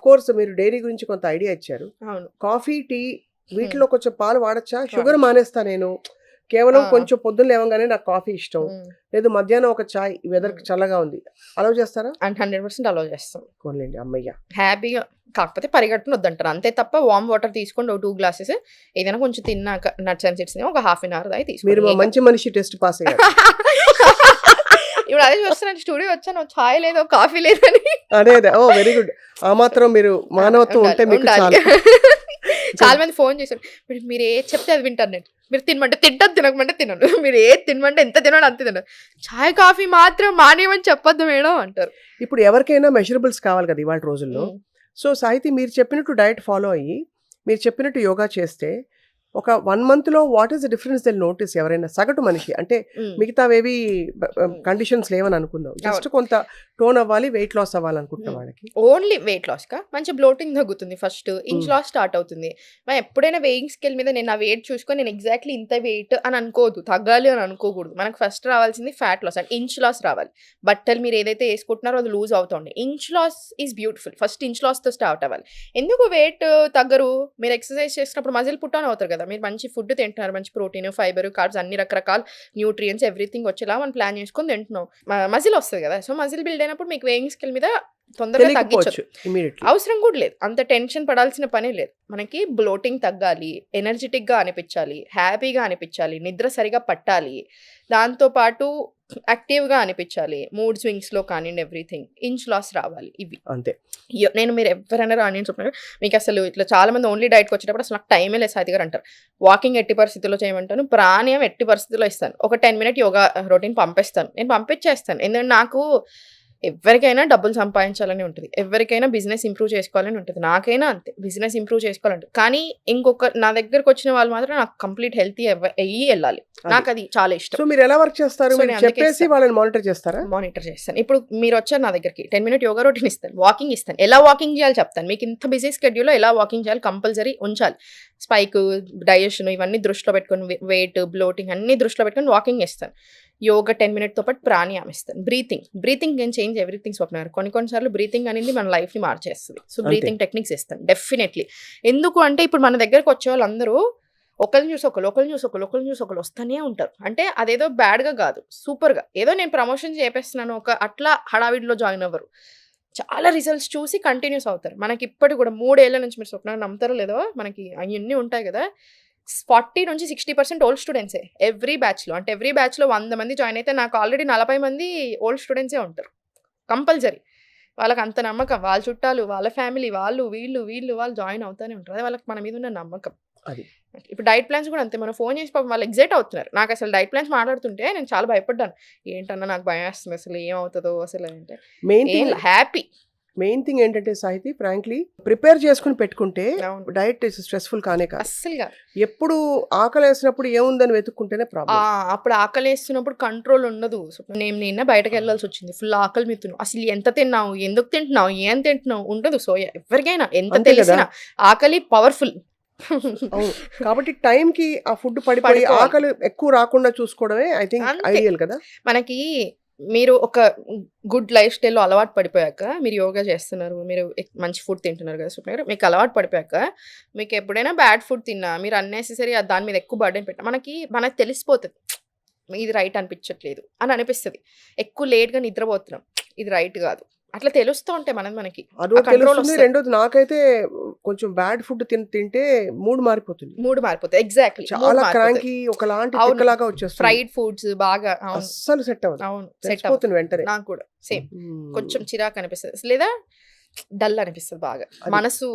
Course మీరు dairy గురించి కొంత ఐడియా ఇచ్చారు. అవును. కాఫీ, టీ వీటిలో కొంచెం పాలు వాడచ్చా? షుగర్ మానేస్తా నేను. కేవలం కొంచెం పొద్దున్న లేవగానే నాకు కాఫీ ఇష్టం. లేదు మధ్యాహ్నం ఒక చాయ్, వెదర్ చల్లగా ఉంది, అలౌ చేస్తారా? 100% అలౌ చేస్తాం. పోన్లేండి అమ్మయ్య. హ్యాపీగా, కాకపోతే పరిగెట్టుకుని వద్దంటారు అంతే తప్ప. వామ్ వాటర్ తీసుకోండి, 2 గ్లాసెస్. ఏదైనా కొంచెం తిన్నాక నట్స్ అండ్ సీడ్స్ ఒక హాఫ్ అన్ అవర్ దాకా తీసుకోండి. మీరు మంచి మనిషి టెస్ట్ పాస్ అయ్యారు. ఇప్పుడు అదే చూస్తున్నాను, స్టూడియో వచ్చాను, ఛాయ్ లేదు కాఫీ లేదని. అదే అదే, ఓ వెరీ గుడ్. ఆ మాత్రం మీరు మానవత్వం ఉంటే మీకు చాలు. చాలా మంది ఫోన్ చేశారు, మీరు ఏది చెప్తే అది వింటారు. నేను మీరు తినమంటే తింటాను, తినకమంటే తినను. మీరు ఏది తినమంటే ఎంత తినడు అంత తినడు. ఛాయ్ కాఫీ మాత్రం మానేయమని చెప్పొద్దు మేడం అంటారు. ఇప్పుడు ఎవరికైనా మెజరబుల్స్ కావాలి కదా ఇవాళ రోజుల్లో. సో సాహితి, మీరు చెప్పినట్టు డయట్ ఫాలో అయ్యి మీరు చెప్పినట్టు యోగా చేస్తే ఒక 1 monthలో వాట్ ఈస్ ద డిఫరెన్స్ దిల్ నోటీస్? ఎవరైనా సగటు మనిషి, అంటే మిగతావేవి కండిషన్స్ లేవని అనుకుందాం, జస్ట్ కొంత టోన్ అవ్వాలి, వెయిట్ లాస్ అవ్వాలనుకుంటున్న వాళ్ళకి. ఓన్లీ వెయిట్ లాస్ కా మంచి బ్లోటింగ్ తగ్గుతుంది, ఫస్ట్ ఇంచ్ లాస్ స్టార్ట్ అవుతుంది. మనం ఎప్పుడైనా వెయింగ్ స్కేల్ మీద నేను ఆ వెయిట్ చూసుకొని నేను ఎగ్జాక్ట్లీ ఇంత వెయిట్ అని అనుకోవద్దు, తగ్గాలి అని అనుకోకూడదు. మనకు ఫస్ట్ రావాల్సింది fat loss and inch loss రావాలి. బట్టలు మీరు ఏదైతే వేసుకుంటున్నారో అది లూజ్ అవుతుంది. Inch loss is beautiful. First inch లాస్తో స్టార్ట్ అవ్వాలి. ఎందుకు వెయిట్ తగ్గరు? మీరు ఎక్సర్సైజ్ చేసినప్పుడు మజిల్ పుట్ ఆన్ అవుతారు కదా. మీరు మంచి ఫుడ్ తింటున్నారు, మంచి ప్రోటీన్, ఫైబర్, కార్బ్స్, అన్ని రకరకాల న్యూట్రియన్స్ ఎవ్రీథింగ్ వచ్చేలా మనం ప్లాన్ చేసుకొని తింటున్నాం. మజిల్ వస్తుంది కదా. సో మజిల్ బిల్డ్ అయినప్పుడు మీకు వేయింగ్ స్కేల్ మీద తొందరగా తగ్గించచ్చు, అవసరం కూడా లేదు, అంత టెన్షన్ పడాల్సిన పనే లేదు. మనకి బ్లోటింగ్ తగ్గాలి, ఎనర్జెటిక్గా అనిపించాలి, హ్యాపీగా అనిపించాలి, నిద్ర సరిగా పట్టాలి, దాంతోపాటు యాక్టివ్గా అనిపించాలి, మూడ్ స్వింగ్స్లో కానివ్వండి, ఎవ్రీథింగ్. ఇంచ్ లాస్ రావాలి. ఇవి అంతే. నేను మీరు ఎవరైనా రాని చెప్తున్నారు, మీకు అసలు ఇట్లా చాలా మంది ఓన్లీ డైట్కి వచ్చేటప్పుడు అసలు నాకు టైమే లేదు సాయితి గారు అంటారు. వాకింగ్ ఎట్టి పరిస్థితుల్లో చేయమంటాను, ప్రాణాయామం ఎట్టి పరిస్థితుల్లో ఇస్తాను, ఒక 10 minute యోగా రొటీన్ పంపిస్తాను, నేను పంపించేస్తాను. ఎందుకంటే నాకు ఎవరికైనా డబ్బులు సంపాదించాలని ఉంటుంది, ఎవరికైనా బిజినెస్ ఇంప్రూవ్ చేసుకోవాలని ఉంటుంది, నాకైనా అంతే, బిజినెస్ ఇంప్రూవ్ చేసుకోవాలంటే. కానీ ఇంకొక నా దగ్గరకు వచ్చిన వాళ్ళు మాత్రం నాకు కంప్లీట్ హెల్తీ అయ్యి వెళ్ళాలి, నాకు అది చాలా ఇష్టం. సో మీరు ఎలా వర్క్ చేస్తారు? చెప్పేసి వాళ్ళని మానిటర్ చేస్తారా? మానిటర్ చేస్తాను. ఇప్పుడు మీరు వచ్చారు నా దగ్గరికి, 10 minute యోగా రొటీన్ ఇస్తాను, వాకింగ్ ఇస్తాను, ఎలా వాకింగ్ చేయాలి చెప్తాను. మీకు ఇంత బిజీ స్కెడ్యూల్లో ఎలా వాకింగ్ చేయాలి కంపల్సరీ ఉంచాలి. స్పైక్, డైజెషన్ ఇవన్నీ దృష్టిలో పెట్టుకొని, వెయిట్, బ్లోటింగ్ అన్ని దృష్టిలో పెట్టుకొని వాకింగ్ ఇస్తాను. యోగా 10 minute పాటు ప్రాణాయామం ఇస్తాను. Breathing can change everything. Swapna కొన్నిసార్లు బ్రీతింగ్ అనేది మన లైఫ్ని మార్చేస్తుంది. సో బ్రీతింగ్ టెక్నిక్స్ ఇస్తాను డెఫినెట్లీ. ఎందుకు అంటే ఇప్పుడు మన దగ్గరకు వచ్చే వాళ్ళందరూ ఒకరిని చూసి ఒకరు వస్తూనే ఉంటారు. అంటే అదేదో బ్యాడ్గా కాదు, సూపర్గా, ఏదో నేను ప్రమోషన్ చేపేస్తున్నాను ఒక అట్లా హడావిడిలో జాయిన్ అవ్వరు. చాలా రిజల్ట్స్ చూసి కంటిన్యూస్ అవుతారు. మనకి ఇప్పటి కూడా 3 ఏళ్ల నుంచి, మీరు స్వప్న నమ్ముతారో లేదో, మనకి అవన్నీ ఉంటాయి కదా, 40 నుంచి 60% ఓల్డ్ స్టూడెంట్సే ఎవ్రీ బ్యాచ్లో. అంటే ఎవ్రీ బ్యాచ్లో 100 మంది జాయిన్ అయితే నాకు ఆల్రెడీ 40 మంది ఓల్డ్ స్టూడెంట్సే ఉంటారు కంపల్సరీ. వాళ్ళకి అంత నమ్మకం, వాళ్ళ చుట్టాలు, వాళ్ళ ఫ్యామిలీ, వాళ్ళు వాళ్ళు జాయిన్ అవుతూనే ఉంటారు. అదే వాళ్ళకి మన మీద ఉన్న నమ్మకం. అది ఇప్పుడు డైట్ ప్లాన్స్ కూడా అంతే. మనం ఫోన్ చేసి పాపం వాళ్ళు ఎగ్జైట్ అవుతున్నారు. నాకు అసలు డైట్ ప్లాన్స్ మాట్లాడుతుంటే నేను చాలా భయపడ్డాను, ఏంటన్నా నాకు భయం వేస్తుంది అసలు ఏమవుతుందో అసలు అంటే. హ్యాపీ. మెయిన్ థింగ్ ఏంటంటే సాహితి, ఫ్రాంక్లీ ప్రిపేర్ చేసుకుని పెట్టుకుంటే డైట్ స్ట్రెస్ఫుల్ కానే కాదు. అస్సలుగా ఎప్పుడు ఆకలి వేసినప్పుడు ఏముందని వెతుక్కుంటేనే ప్రాబ్లం. అప్పుడు ఆకలి వేస్తున్నప్పుడు కంట్రోల్ ఉండదు. నేను నిన్న బయటకు వెళ్ళాల్సి వచ్చింది, ఫుల్ ఆకలి మిత్తును. అసలు ఎంత తిన్నావు, ఎందుకు తింటున్నావు, ఏం తింటున్నావు ఉండదు. సో ఎవరికైనా ఎంత తెలిసినా ఆకలి పవర్ఫుల్. కాబట్టి టైంకి ఆ ఫుడ్ పడిపోయి ఆకలి ఎక్కువ రాకుండా చూసుకోవడమే ఐ థింక్ ఐడియల్ కదా. మనకి మీరు ఒక గుడ్ లైఫ్ స్టైల్లో అలవాటు పడిపోయాక, మీరు యోగా చేస్తున్నారు, మీరు మంచి ఫుడ్ తింటున్నారు కదా స్వప్న గారు, మీకు అలవాటు పడిపోయాక మీకు ఎప్పుడైనా బ్యాడ్ ఫుడ్ తిన్నా, మీరు అన్నెసెసరీ దాని మీద ఎక్కువ బర్డెన్ పెట్టినా మనకు తెలిసిపోతుంది, ఇది రైట్ అనిపించట్లేదు అని అనిపిస్తుంది. ఎక్కువ లేట్గా నిద్రపోతున్నాం, ఇది రైట్ కాదు, అట్లా తెలుస్తూ ఉంటాయి మనకి. రెండోది నాకైతే కొంచెం బ్యాడ్ ఫుడ్ తింటే మూడ్ మారిపోతుంది. ఎగ్జాక్ట్లీ, చాలా క్రాంకీ, ఒకలాంటి తిక్కలాగా వచ్చేస్తుంది. ఫ్రైడ్ ఫుడ్స్ బాగా అస్సలు సెట్ అవ్వదు. అవును, సెట్ అవుతుంది వెంటనే. నాకు కూడా సేమ్, కొంచెం చిరాకు అనిపిస్తుంది లేదా డల్ అనిపిస్తుంది, బాగా మనసు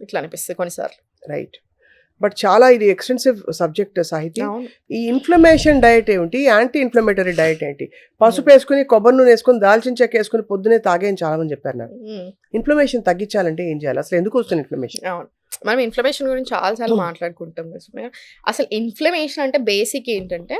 ఇట్లా అనిపిస్తుంది కొన్నిసార్లు. రైట్. బట్ చాలా ఇది ఎక్స్టెన్సివ్ సబ్జెక్ట్ సాహితీ. ఈ ఇన్ఫ్లమేషన్ డయట్ ఏమిటి, యాంటీ ఇన్ఫ్లమేటరీ డయట్ ఏంటి? పసుపు వేసుకుని, కొబ్బరి నూనె వేసుకుని, దాల్చిన చెక్క వేసుకుని పొద్దునే తాగేని చాలా మంది చెప్పారు నాకు. ఇన్ఫ్లమేషన్ తగ్గించాలంటే ఏం చేయాలి? అసలు ఎందుకు వస్తుంది ఇన్ఫ్లమేషన్? మనం ఇన్ఫ్లమేషన్ గురించి చాలాసార్లు మాట్లాడుకుంటాం. అసలు ఇన్ఫ్లమేషన్ అంటే బేసిక్ ఏంటంటే,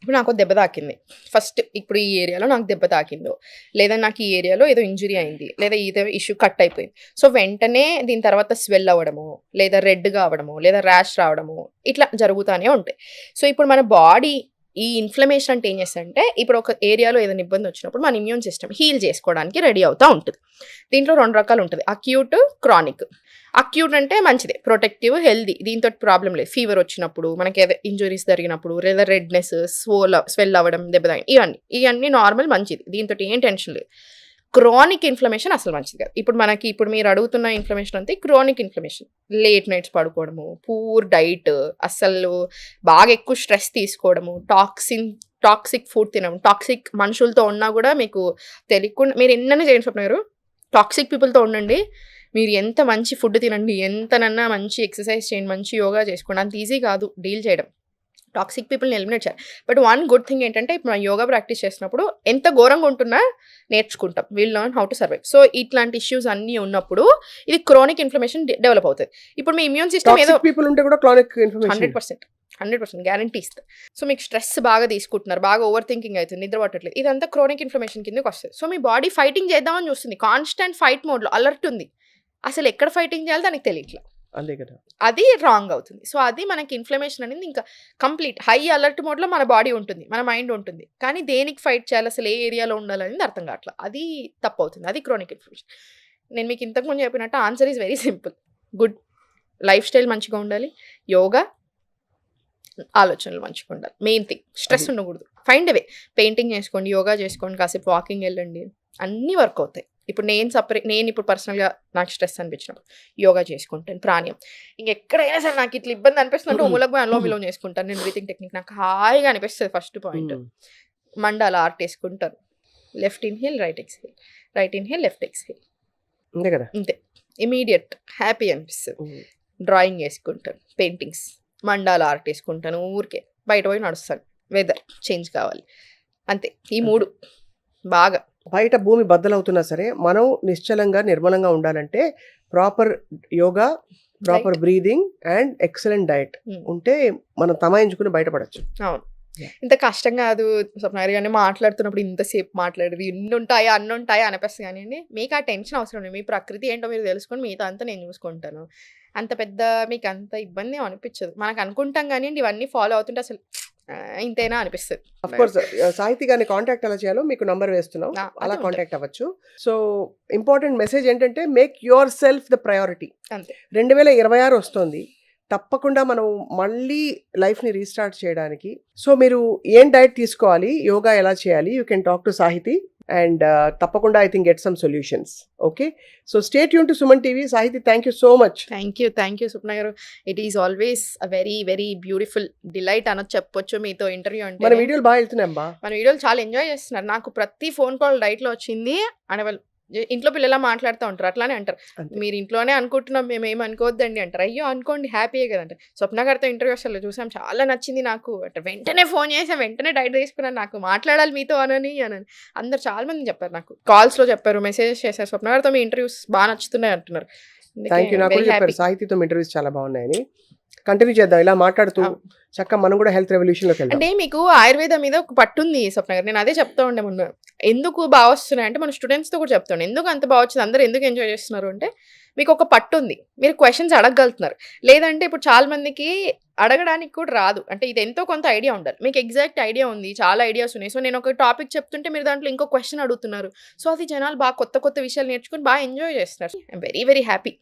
ఇప్పుడు నాకు దెబ్బ తాకింది ఫస్ట్, ఇప్పుడు ఈ ఏరియాలో నాకు దెబ్బ తాకిందో, లేదా నాకు ఈ ఏరియాలో ఏదో ఇంజురీ అయింది, లేదా ఏదో ఇష్యూ కట్ అయిపోయింది. సో వెంటనే దీని తర్వాత స్వెల్ అవ్వడము, లేదా రెడ్గా అవ్వడము, లేదా ర్యాష్ రావడము, ఇట్లా జరుగుతూనే ఉంటాయి. సో ఇప్పుడు మన బాడీ ఈ ఇన్ఫ్లమేషన్ అంటే ఏం చేస్తుందంటే ఇప్పుడు ఒక ఏరియాలో ఏదైనా ఇబ్బంది వచ్చినప్పుడు మన ఇమ్యూన్ సిస్టమ్ హీల్ చేసుకోవడానికి రెడీ అవుతూ ఉంటుంది. దీంట్లో 2 రకాలు ఉంటుంది, అక్యూట్, క్రానిక్. అక్యూట్ అంటే మంచిదే, ప్రొటెక్టివ్, హెల్దీ, దీంతో ప్రాబ్లం లేదు. ఫీవర్ వచ్చినప్పుడు, మనకి ఏదో ఇంజురీస్ జరిగినప్పుడు, లేదా రెడ్నెస్, స్వెల్ అవ్వడం, దెబ్బ ఇవన్నీ నార్మల్, మంచిది, దీంతో ఏం టెన్షన్ లేదు. క్రానిక్ ఇన్ఫ్లమేషన్ అసలు మంచిది కాదు. ఇప్పుడు మీరు అడుగుతున్న ఇన్ఫ్లమేషన్ అంతే క్రానిక్ ఇన్ఫ్లమేషన్. లేట్ నైట్స్ పడుకోవడము, పూర్ డైట్, అసలు బాగా ఎక్కువ స్ట్రెస్ తీసుకోవడము, టాక్సిక్ ఫుడ్ తినడం, టాక్సిక్ మనుషులతో ఉన్నా కూడా మీకు తెలియకుండా మీరు ఎన్నైనా చేయండి స్వప్న గారు, టాక్సిక్ పీపుల్తో ఉండండి, మీరు ఎంత మంచి ఫుడ్ తినండి, ఎంతనన్నా మంచి ఎక్సర్సైజ్ చేయండి, మంచి యోగా చేసుకోండి, అంత ఈజీ కాదు డీల్ చేయడం, టాక్సిక్ పీపుల్ని ఎలిమినేట్ చేయాలి. బట్ వన్ గుడ్ థింగ్ ఏంటంటే ఇప్పుడు మనం యోగా ప్రాక్టీస్ చేసినప్పుడు ఎంత ఘోరంగా ఉంటున్నా నేర్చుకుంటాం, will learn how to survive. So ఇట్లాంటి ఇష్యూస్ అన్నీ ఉన్నప్పుడు ఇది క్రానిక్ ఇన్ఫ్లమేషన్ డెవలప్ అవుతుంది. ఇప్పుడు మీ ఇమ్యూన్ సిస్టమ్ ఏదో పీపుల్ ఉంటే కూడా క్రానిక్ ఇన్ఫ్లమేషన్ 100% గ్యారంటీ ఇస్తుంది. సో మీకు స్ట్రెస్ బాగా తీసుకుంటున్నారు, బాగా ఓవర్ థింకింగ్ అవుతుంది, నిద్ర పట్టట్లేదు, ఇదంతా క్రానిక్ ఇన్ఫ్లమేషన్ కిందకి వస్తుంది. సో మీ బాడీ ఫైటింగ్ చేద్దామని చూస్తుంది, కాన్స్టెంట్ ఫైట్ మోడ్లో అలర్ట్ ఉంది, అసలు ఎక్కడ ఫైటింగ్ చేయాలో దానికి తెలియట్లా, అంతే కదా, అది రాంగ్ అవుతుంది. సో అది మనకి ఇన్ఫ్లమేషన్ అనేది ఇంకా కంప్లీట్ హై అలర్ట్ మోడ్లో మన బాడీ ఉంటుంది, మన మైండ్ ఉంటుంది, కానీ దేనికి ఫైట్ చేయాలి, అసలు ఏ ఏరియాలో ఉండాలనేది అర్థం కావట్లా, అది తప్పు అవుతుంది, అది క్రానిక్ ఇన్ఫ్లమేషన్. నేను మీకు ఇంతకుముందు చెప్పినట్టు answer is very simple, good life style మంచిగా ఉండాలి, యోగా, ఆలోచనలు మంచిగా ఉండాలి, మెయిన్ థింగ్, స్ట్రెస్ ఉండకూడదు, ఫైండ్ అవే, పెయింటింగ్ చేసుకోండి, యోగా చేసుకోండి, కాసేపు వాకింగ్ వెళ్ళండి, అన్నీ వర్క్ అవుతాయి. ఇప్పుడు నేను ఇప్పుడు పర్సనల్గా నాకు స్ట్రెస్ అనిపించినప్పుడు యోగా చేసుకుంటాను, ప్రాణాయామం, ఇంకెక్కడైనా సరే నాకు ఇట్లా ఇబ్బంది అనిపిస్తుంటే మూలకు పోయి అనులోమ చేసుకుంటాను నేను, బ్రీతింగ్ టెక్నిక్ నాకు హాయిగా అనిపిస్తుంది. ఫస్ట్ పాయింట్ మండాల ఆర్ట్ వేసుకుంటాను, left inhale, right exhale, right inhale, left exhale, అంతే కదా, అంతే, ఇమీడియట్ హ్యాపీ అనిపిస్తుంది. డ్రాయింగ్ వేసుకుంటాను, పెయింటింగ్స్, మండాల ఆర్ట్ వేసుకుంటాను, ఊరికే బయట పోయి నడుస్తాను, వెదర్ చేంజ్ కావాలి, అంతే. ఈ 3 బాగా బయట భూమి బద్దలవుతున్నా సరే మనం నిశ్చలంగా నిర్మలంగా ఉండాలంటే proper yoga, proper breathing and excellent diet ఉంటే మనం తమాయించుకుని బయటపడచ్చు. అవును, ఇంత కష్టం కాదు స్వప్న గారు, కానీ మాట్లాడుతున్నప్పుడు ఇంతసేపు మాట్లాడేది ఇన్ని ఉంటాయా అన్ని ఉంటాయా అనిపిస్తుంది, కానీ మీకు ఆ టెన్షన్ అవసరం లేదు, మీ ప్రకృతి ఏంటో మీరు తెలుసుకొని మిగతా అంతా నేను చూసుకుంటాను, అంత పెద్ద మీకు అంత ఇబ్బంది అనిపించదు. మనకు అనుకుంటాం కానీ ఇవన్నీ ఫాలో అవుతుంటే అసలు ఇంతేనా అనిపిస్తుంది. ఆఫ్ కోర్స్ సాహితీ గారిని కాంటాక్ట్ ఎలా చేయాలో మీకు నంబర్ వేస్తున్నాం, అలా కాంటాక్ట్ అవ్వచ్చు. సో ఇంపార్టెంట్ మెసేజ్ ఏంటంటే make your self the priority. అంతే, 2026 వస్తుంది, తప్పకుండా మనం మళ్ళీ లైఫ్ని రీస్టార్ట్ చేయడానికి. సో మీరు ఏం డైట్ తీసుకోవాలి, యోగా ఎలా చేయాలి, you can talk to Sahiti and తప్పకుండా I think get some solutions. Okay, so stay tune to Suman TV. Sahiti, thank you so much. Thank you Swapna garu, it is always a very very beautiful delight అని చెప్పొచ్చు మీతో interview అంటే. మన వీడియోలు బాగా వెళ్తున్నాయి, మన వీడియోలు చాలా ఎంజాయ్ చేస్తున్నారు. నాకు ప్రతి ఫోన్ కాల్ డైట్లో వచ్చింది అనే వాళ్ళు ఇంట్లో పిల్లలా మాట్లాడుతూ ఉంటారు, అట్లానే అంటారు, మీరు ఇంట్లోనే అనుకుంటున్నాం మేము ఏం అనుకోవద్దండి అంటారు. అయ్యో అనుకోండి, హ్యాపీయే కదంటారు. స్వప్న గారితో ఇంటర్వ్యూ అసలు చూసాం, చాలా నచ్చింది నాకు అంటే వెంటనే ఫోన్ చేసాం, వెంటనే డైట్ తీసుకున్నాను, నాకు మాట్లాడాలి మీతో అని అందరు చాలా మంది చెప్పారు, నాకు కాల్స్లో చెప్పారు, మెసేజెస్ చేశారు, స్వప్న గారితో మీ ఇంటర్వ్యూస్ బాగా నచ్చుతున్నాయి అంటున్నారు. Thank you. నాకు చెప్పారు సాహితీతో ఇంటర్వ్యూస్ చాలా బాగున్నాయని. కంటిన్యూ చేద్దాం ఇలా మాట్లాడుతూ, చక్కగా మనం కూడా హెల్త్ రెవల్యూషన్లోకి వెళ్దాం. అంటే మీకు ఆయుర్వేదం మీద ఒక పట్టుంది స్వప్న గారు, నేను అదే చెప్తా ఉండే ముందు, ఎందుకు బాగా వస్తున్నాయి అంటే మన స్టూడెంట్స్తో కూడా చెప్తాను, ఎందుకు అంత బాగా వచ్చింది, అందరూ ఎందుకు ఎంజాయ్ చేస్తున్నారు అంటే మీకు ఒక పట్టు ఉంది, మీరు క్వశ్చన్స్ అడగగలుగుతున్నారు. లేదంటే ఇప్పుడు చాలా మందికి అడగడానికి కూడా రాదు, అంటే ఇది ఎంతో కొంత ఐడియా ఉండాలి, మీకు ఎగ్జాక్ట్ ఐడియా ఉంది, చాలా ఐడియాస్ ఉన్నాయి. సో నేను ఒక టాపిక్ చెప్తుంటే మీరు దాంట్లో ఇంకో క్వశ్చన్ అడుగుతున్నారు. సో అది జనాలు బాగా కొత్త విషయాలు నేర్చుకుని బాగా ఎంజాయ్ చేస్తున్నారు. I'm very very happy.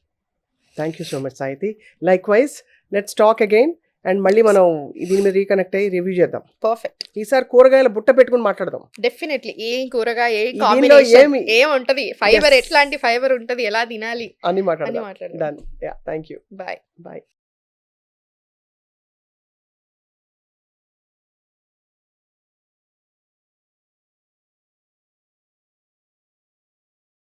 Thank you so much Sahiti. Likewise let's talk again and మళ్ళీ మనం దీని మీద రీకనెక్ట్ అయ్యి రివ్యూ చేద్దాం. పర్ఫెక్ట్. ఈసారి కూరగాయల బుట్ట పెట్టుకుని మాట్లాడదాం. డెఫినెట్లీ, ఏం కూరగాయ, ఏ కాంబినేషన్, ఏం ఉంటది, ఫైబర్ ఎట్లాంటి ఫైబర్ ఉంటది, ఎలా తినాలి అని మాట్లాడదాం. Thank you. బాయ్.